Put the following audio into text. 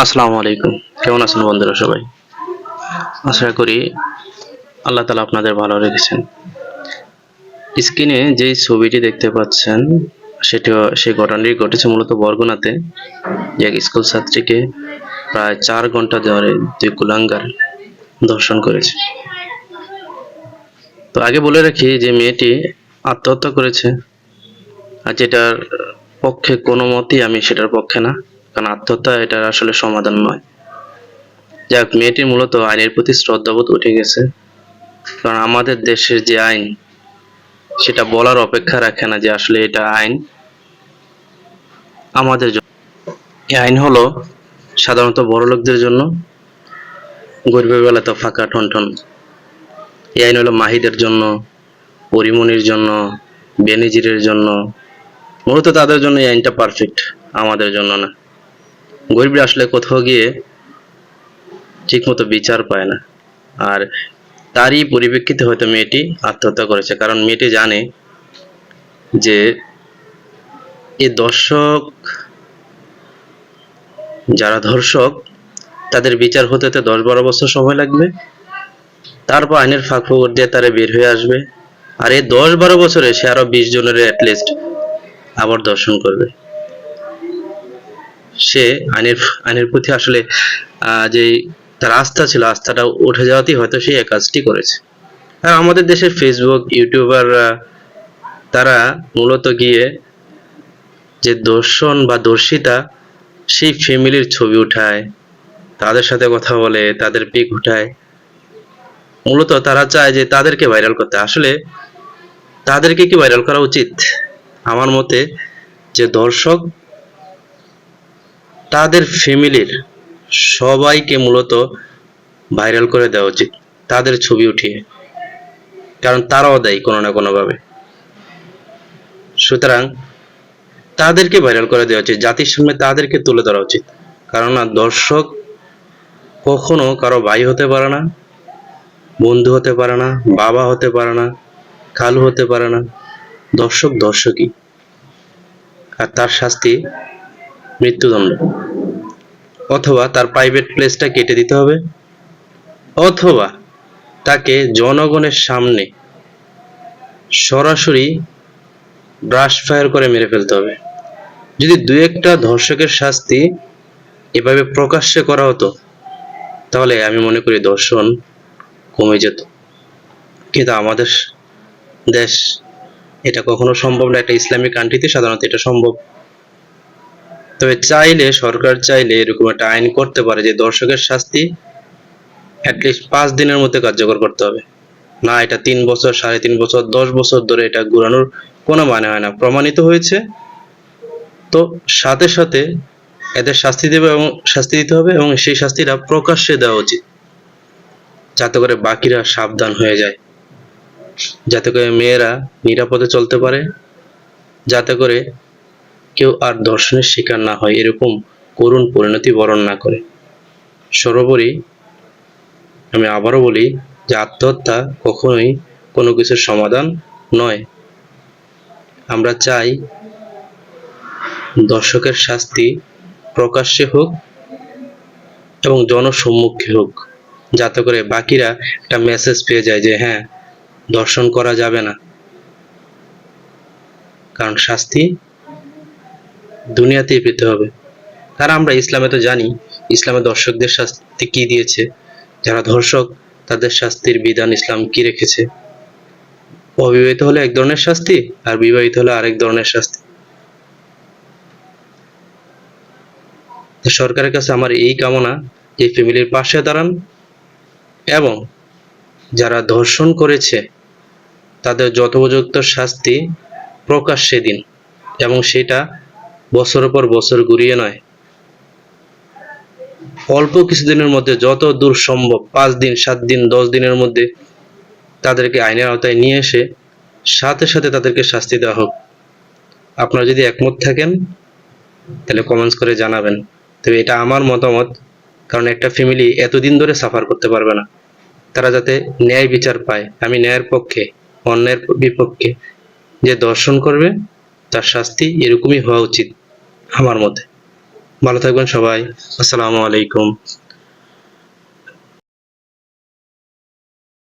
আসসালামু আলাইকুম। কেমন আছেন বন্ধুরা সবাই? আশা করি আল্লাহ তাআলা আপনাদের ভালো রেখেছেন। স্ক্রিনে যেই ছবিটি দেখতে পাচ্ছেন সেই ঘটনাটি ঘটেছে মূলত বরগুনাতে। যে এক স্কুল ছাত্রীকে প্রায় ৪ ঘন্টা ধরে ২ কুলাঙ্গার ধর্ষণ করেছে। তো আগে বলে রাখি যে মেয়েটি আত্মহত্যা করেছে, আর যেটার পক্ষে কোনো মতেই আমি সেটার পক্ষে না, কারণ আত্মহত্যা এটার আসলে সমাধান নয়। যাক, মেয়েটির মূলত আইনের প্রতি শ্রদ্ধাবোধ উঠে গেছে, কারণ আমাদের দেশের যে আইন সেটা বলার অপেক্ষা রাখে না যে আসলে এটা আইন আমাদের জন্য। এই আইন হলো সাধারণত বড় লোকদের জন্য, গরিবের বেলা তো ফাঁকা ঠনঠন। এই আইন হলো মাহিদের জন্য, পরিমনির জন্য, বেনিজিরের জন্য, মূলত তাদের জন্য এই আইনটা পারফেক্ট, আমাদের জন্য না। গরিবরা আসলে কোথাও গিয়ে ঠিকমতো বিচার পায় না, আর তারই পরিপ্রেক্ষিতে হয়তো মেয়েটি আত্মহত্যা করেছে, কারণ মেয়েটি জানে যে এই যারা ধর্ষক তাদের বিচার হতে ১০-১২ বছর সময় লাগবে, তারপর আইনের ফাঁক ফোকর দিয়ে তারা বের হয়ে আসবে। আর এই ১০-১২ বছরে সে আরো ২০ জনের অ্যাটলিস্ট আবার ধর্ষণ করবে। সে আইনের প্রতি আসলে যে তার আস্থা ছিল, আস্থাটা উঠে যাওয়াতেই হয়তো সে এই কাজটি করেছে। আর আমাদের দেশের ফেসবুক ইউটিউবাররা তারা মূলত গিয়ে যে দর্শন বা দর্শিতা সেই ফ্যামিলির ছবি উঠায়, তাদের সাথে কথা বলে, তাদের পিক উঠায়। মূলত তারা চায় যে তাদেরকে ভাইরাল করতে। আসলে তাদেরকে কি ভাইরাল করা উচিত? আমার মতে যে দর্শক তাদের ফ্যামিলির সবাইকে মূলত ভাইরাল করে দেওয়া উচিত, তাদের ছবি উঠিয়ে, কারণ তারাও দেয় কোনো না কোনোভাবে। সুতরাং তাদেরকে ভাইরাল করে দেওয়া উচিত, জাতির সামনে তাদেরকে তুলে ধরা উচিত। কারণ দর্শক কখনো কারো ভাই হতে পারে না, বন্ধু হতে পারে না, বাবা হতে পারে না, খালু হতে পারে না। দর্শক দর্শকই, আর তার শাস্তি মৃত্যুদণ্ড, অথবা তার প্রাইভেট প্লেসটা কেটে দিতে হবে, অথবা তাকে জনগণের সামনে সরাসরি ব্রাশ ফায়ার করে মেরে ফেলতে হবে। যদি দু একটা ধর্ষকের শাস্তি এভাবে প্রকাশ্যে করা হতো, তাহলে আমি মনে করি ধর্ষণ কমে যেত। কিন্তু আমাদের দেশ এটা কখনো সম্ভব না। একটা ইসলামিক কান্ট্রিতে সাধারণত এটা সম্ভব। তবে সরকার চাইলে এরকম একটা আইন করতে পারে যে ধর্ষকের শাস্তি অ্যাটলিস্ট ৫ দিনের মধ্যে কার্যকর করতে হবে। না, এটা ৩ বছর, ৩.৫ বছর, ১০ বছর ধরে এটা ঘুরানোর কোনো মানে হয় না। প্রমাণিত হয়েছে তো সাথে সাথে এদের শাস্তি দিতে হবে, এবং সেই শাস্তিটা প্রকাশ্যে দেওয়া উচিত, যাতে করে বাকিরা সাবধান হয়ে যায়, যাতে করে মেয়েরা নিরাপদে চলতে পারে, যাতে করে কেউ আর ধর্ষণের শিকার না হয়, এরকম করুণ পরিণতি বরণ না করে। সর্বোপরি আমি আবারও বলি যে আত্মহত্যা কখনোই কোনো কিছুর সমাধান নয়। আমরা চাই দর্শকের শাস্তি প্রকাশ্যে হোক এবং জনসম্মুখে হোক, যাতে করে বাকিরা একটা মেসেজ পেয়ে যায় যে হ্যাঁ, ধর্ষণ করা যাবে না, কারণ শাস্তি দুনিয়াতেই পেতে হবে। কারণ আমরা ইসলামে তো জানি, ইসলামে দর্শকদের শাস্তি কি দিয়েছে, যারা ধর্ষক তাদের শাস্তির বিধান ইসলাম কি রেখেছে। অবিবাহিত হলে এক ধরনের শাস্তি, আর বিবাহিত হলে আরেক ধরনের শাস্তি। সরকারের কাছে আমার এই কামনা, এই ফ্যামিলির পাশে দাঁড়ান এবং যারা ধর্ষণ করেছে তাদের যথোপযুক্ত শাস্তি প্রকাশ্যে দিন, এবং সেটা বছরের পর বছর ঘুরিয়ে নয়, অল্প কিছুদিনের মধ্যে, যত দূর সম্ভব ৫ দিন, ৭ দিন, ১০ দিনের মধ্যে তাদেরকে আইনের আওতায় নিয়ে এসে সাথে সাথে তাদেরকে শাস্তি দেওয়া হোক। আপনারা যদি একমত থাকেন তাহলে কমেন্টস করে জানাবেন। তবে এটা আমার মতামত, কারণ একটা ফ্যামিলি এতদিন ধরে সাফার করতে পারবে না। তারা যাতে ন্যায় বিচার পায়, আমি ন্যায়ের পক্ষে, অন্যের বিপক্ষে। যে দর্শন করবে তার শাস্তি এরকমই হওয়া উচিত আমার মতে। ভালো থাকবেন সবাই। আসসালামু আলাইকুম।